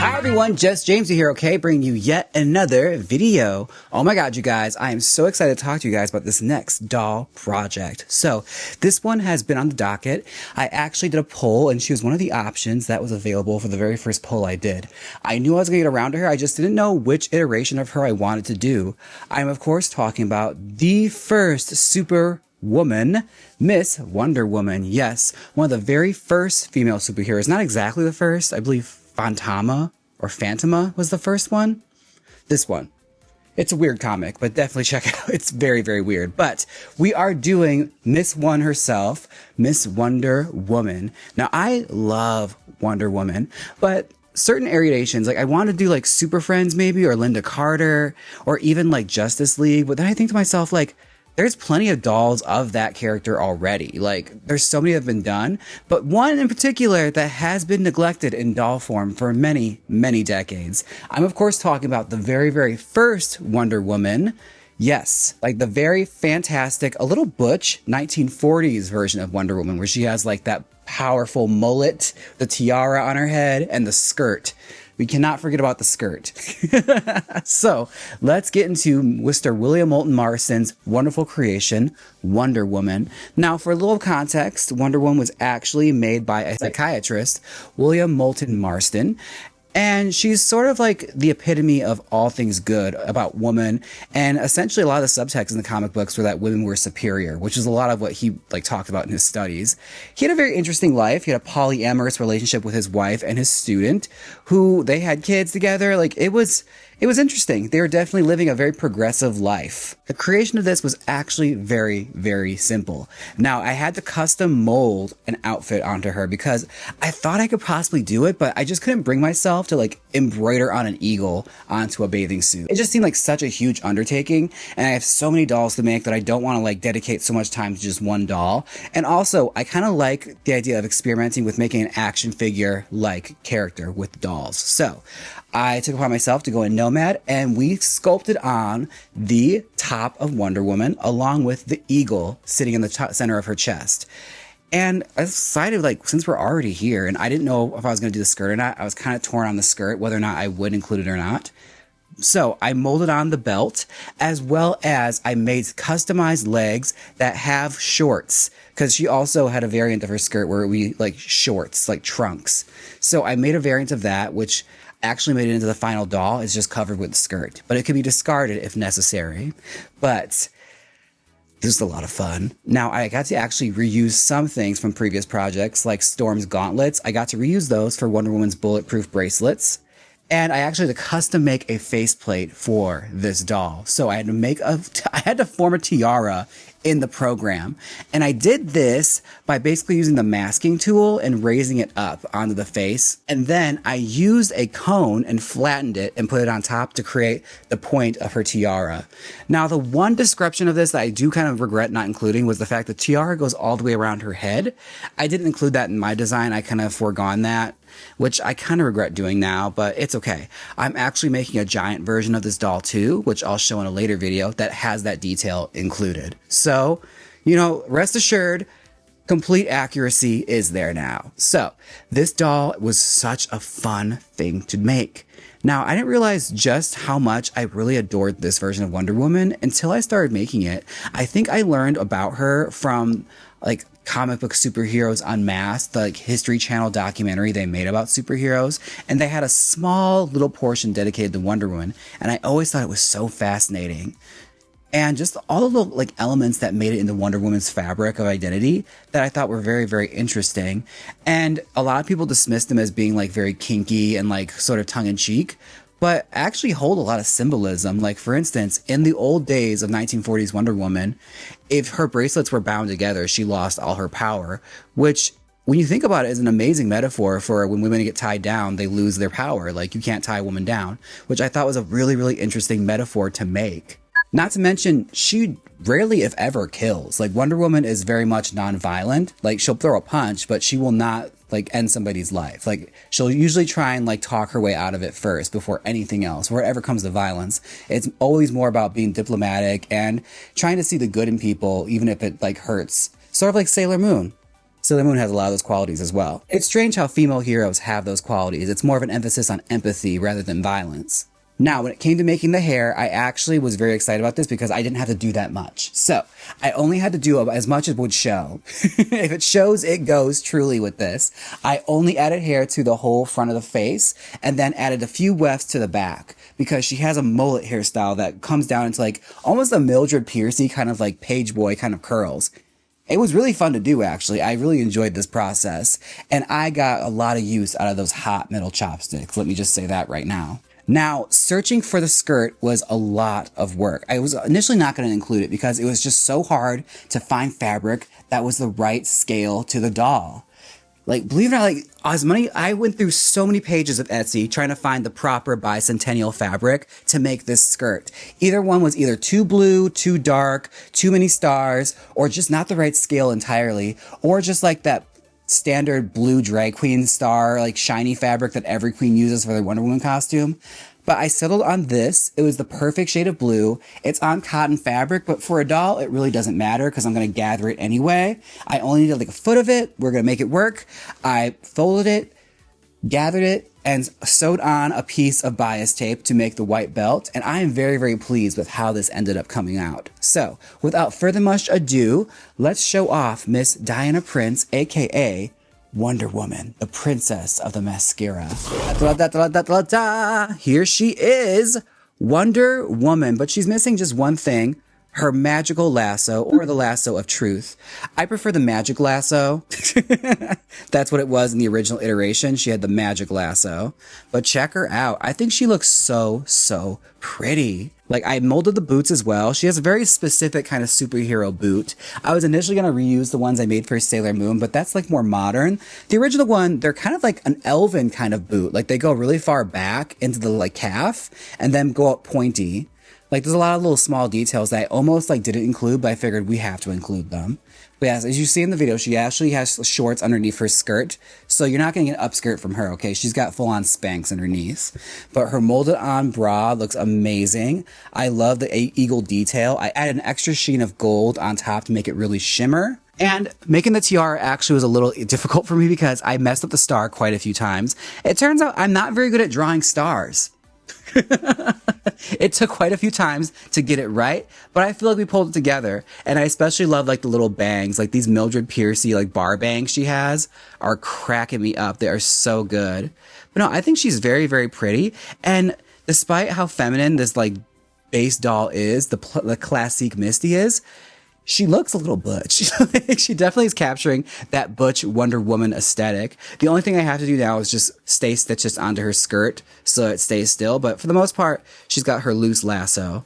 Hi everyone, just Jamesy here, okay? Bringing you yet another video. Oh my god, you guys, I am so excited to talk to you guys about this next doll project. So, this one has been on the docket. I actually did a poll and she was one of the options that was available for the very first poll I did. I knew I was going to get around to her, I just didn't know which iteration of her I wanted to do. I'm of course talking about the first Superwoman, Miss Wonder Woman. Yes, one of the very first female superheroes. Not exactly the first, I believe Phantoma was the first one. This one. It's a weird comic, but definitely check it out. It's very, very weird. But we are doing Miss One herself, Miss Wonder Woman. Now, I love Wonder Woman, but certain variations, like I want to do like Super Friends maybe, or Linda Carter, or even like Justice League. But then I think to myself, like, there's plenty of dolls of that character already. Like, there's so many that have been done, but one in particular that has been neglected in doll form for many, many decades. I'm of course talking about the very, very first Wonder Woman. Yes, like the very fantastic, a little butch 1940s version of Wonder Woman, where she has like that powerful mullet, the tiara on her head, and the skirt. We cannot forget about the skirt. So let's get into Mr. William Moulton Marston's wonderful creation, Wonder Woman. Now, for a little context, Wonder Woman was actually made by a psychiatrist, William Moulton Marston. And she's sort of like the epitome of all things good about woman. And essentially a lot of the subtext in the comic books were that women were superior, which is a lot of what he like talked about in his studies. He had a very interesting life. He had a polyamorous relationship with his wife and his student, who they had kids together. Like it was interesting. They were definitely living a very progressive life. The creation of this was actually very, very simple. Now, I had to custom mold an outfit onto her because I thought I could possibly do it, but I just couldn't bring myself to like embroider on an eagle onto a bathing suit. It just seemed like such a huge undertaking, and I have so many dolls to make that I don't want to like dedicate so much time to just one doll. And also, I kind of like the idea of experimenting with making an action figure like character with dolls. So, I took it upon myself to go in Nomad, and we sculpted on the top of Wonder Woman along with the eagle sitting in the center of her chest. And I decided, like, since we're already here and I didn't know if I was going to do the skirt or not, I was kind of torn on the skirt, whether or not I would include it or not. So I molded on the belt, as well as I made customized legs that have shorts, because she also had a variant of her skirt where we like shorts, like trunks. So I made a variant of that, which actually made it into the final doll. It's just covered with the skirt, but it could be discarded if necessary. But this is a lot of fun. Now, I got to actually reuse some things from previous projects, like Storm's gauntlets. I got to reuse those for Wonder Woman's bulletproof bracelets. And I actually had to custom make a faceplate for this doll. So I had to form a tiara in the program. And I did this by basically using the masking tool and raising it up onto the face. And then I used a cone and flattened it and put it on top to create the point of her tiara. Now, the one description of this that I do kind of regret not including was the fact that tiara goes all the way around her head. I didn't include that in my design. I kind of foregone that, which I kind of regret doing now, but it's okay. I'm actually making a giant version of this doll too, which I'll show in a later video that has that detail included. So, you know, rest assured, complete accuracy is there now. So, this doll was such a fun thing to make. Now, I didn't realize just how much I really adored this version of Wonder Woman until I started making it. I think I learned about her from like Comic Book Superheroes Unmasked, the like, History Channel documentary they made about superheroes, and they had a small little portion dedicated to Wonder Woman, and I always thought it was so fascinating. And just all the little like elements that made it into Wonder Woman's fabric of identity that I thought were very, very interesting. And a lot of people dismissed them as being like very kinky and like sort of tongue-in-cheek, but actually hold a lot of symbolism. Like, for instance, in the old days of 1940s Wonder Woman, if her bracelets were bound together, she lost all her power, which, when you think about it, is an amazing metaphor for when women get tied down, they lose their power. Like, you can't tie a woman down, which I thought was a really, really interesting metaphor to make. Not to mention, she rarely, if ever, kills. Like, Wonder Woman is very much non-violent. Like, she'll throw a punch, but she will not like end somebody's life. Like, she'll usually try and like talk her way out of it first before anything else. Wherever comes to violence, it's always more about being diplomatic and trying to see the good in people, even if it like hurts. Sort of like Sailor Moon. Sailor Moon has a lot of those qualities as well. It's strange how female heroes have those qualities. It's more of an emphasis on empathy rather than violence. Now, when it came to making the hair, I actually was very excited about this because I didn't have to do that much. So, I only had to do as much as would show. If it shows, it goes truly with this. I only added hair to the whole front of the face and then added a few wefts to the back because she has a mullet hairstyle that comes down into like almost a Mildred Piercy kind of like page boy kind of curls. It was really fun to do, actually. I really enjoyed this process, and I got a lot of use out of those hot metal chopsticks. Let me just say that right now. Now, searching for the skirt was a lot of work. I was initially not going to include it because it was just so hard to find fabric that was the right scale to the doll. Like, believe it or not, I went through so many pages of Etsy trying to find the proper bicentennial fabric to make this skirt. Either one was either too blue, too dark, too many stars, or just not the right scale entirely, or just like that standard blue drag queen star, like shiny fabric that every queen uses for their Wonder Woman costume. But I settled on this. It was the perfect shade of blue. It's on cotton fabric, but for a doll, it really doesn't matter because I'm going to gather it anyway. I only needed like a foot of it. We're going to make it work. I folded it, gathered it, and sewed on a piece of bias tape to make the white belt. And I am very, very pleased with how this ended up coming out. So without further much ado, let's show off Miss Diana Prince, aka Wonder Woman, the princess of the mascara. Here she is, Wonder Woman, but she's missing just one thing. Her magical lasso, or the lasso of truth. I prefer the magic lasso. That's what it was in the original iteration. She had the magic lasso. But check her out. I think she looks so, so pretty. Like, I molded the boots as well. She has a very specific kind of superhero boot. I was initially going to reuse the ones I made for Sailor Moon, but that's like more modern. The original one, they're kind of like an elven kind of boot. Like, they go really far back into the like calf and then go up pointy. Like, there's a lot of little small details that I almost like didn't include, but I figured we have to include them. But yes, as you see in the video, she actually has shorts underneath her skirt, so you're not getting an upskirt from her, okay? She's got full-on Spanx underneath. But her molded-on bra looks amazing. I love the eagle detail. I added an extra sheen of gold on top to make it really shimmer. And making the tiara actually was a little difficult for me because I messed up the star quite a few times. It turns out I'm not very good at drawing stars. It took quite a few times to get it right, but I feel like we pulled it together. And I especially love like the little bangs, like these Mildred Piercy like bar bangs she has are cracking me up. They are so good. But no, I think she's very, very pretty. And despite how feminine this like base doll is, the classique Misty is, she looks a little butch. She definitely is capturing that butch Wonder Woman aesthetic. The only thing I have to do now is just stay stitches onto her skirt so it stays still. But for the most part, she's got her loose lasso.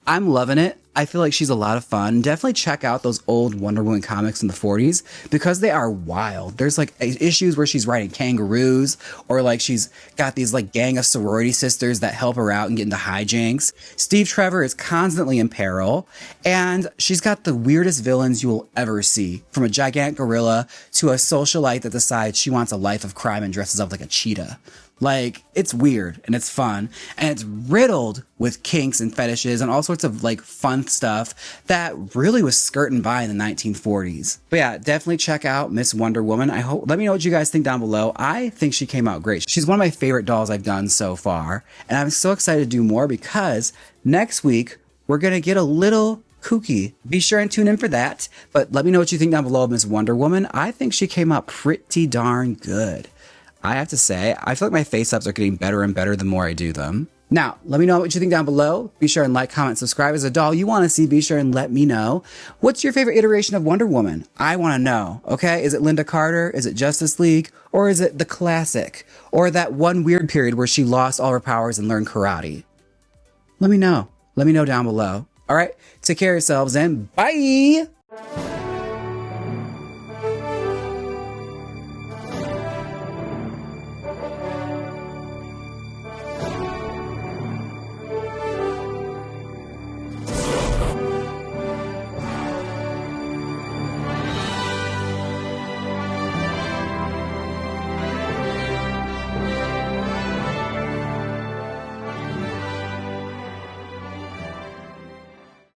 I'm loving it. I feel like she's a lot of fun. Definitely check out those old Wonder Woman comics in the 40s because they are wild. There's like issues where she's riding kangaroos or like she's got these like gang of sorority sisters that help her out and get into hijinks. Steve Trevor is constantly in peril and she's got the weirdest villains you will ever see, from a gigantic gorilla to a socialite that decides she wants a life of crime and dresses up like a cheetah. Like, it's weird and it's fun and it's riddled with kinks and fetishes and all sorts of like fun stuff that really was skirting by in the 1940s. But yeah, definitely check out Miss Wonder Woman. Let me know what you guys think down below. I think she came out great. She's one of my favorite dolls I've done so far. And I'm so excited to do more because next week we're going to get a little kooky. Be sure and tune in for that. But let me know what you think down below of Miss Wonder Woman. I think she came out pretty darn good. I have to say, I feel like my face-ups are getting better and better the more I do them. Now, let me know what you think down below. Be sure and like, comment, subscribe. As a doll you want to see, be sure and let me know. What's your favorite iteration of Wonder Woman? I want to know, okay? Is it Linda Carter? Is it Justice League? Or is it the classic? Or that one weird period where she lost all her powers and learned karate? Let me know. Let me know down below. All right, take care of yourselves and bye!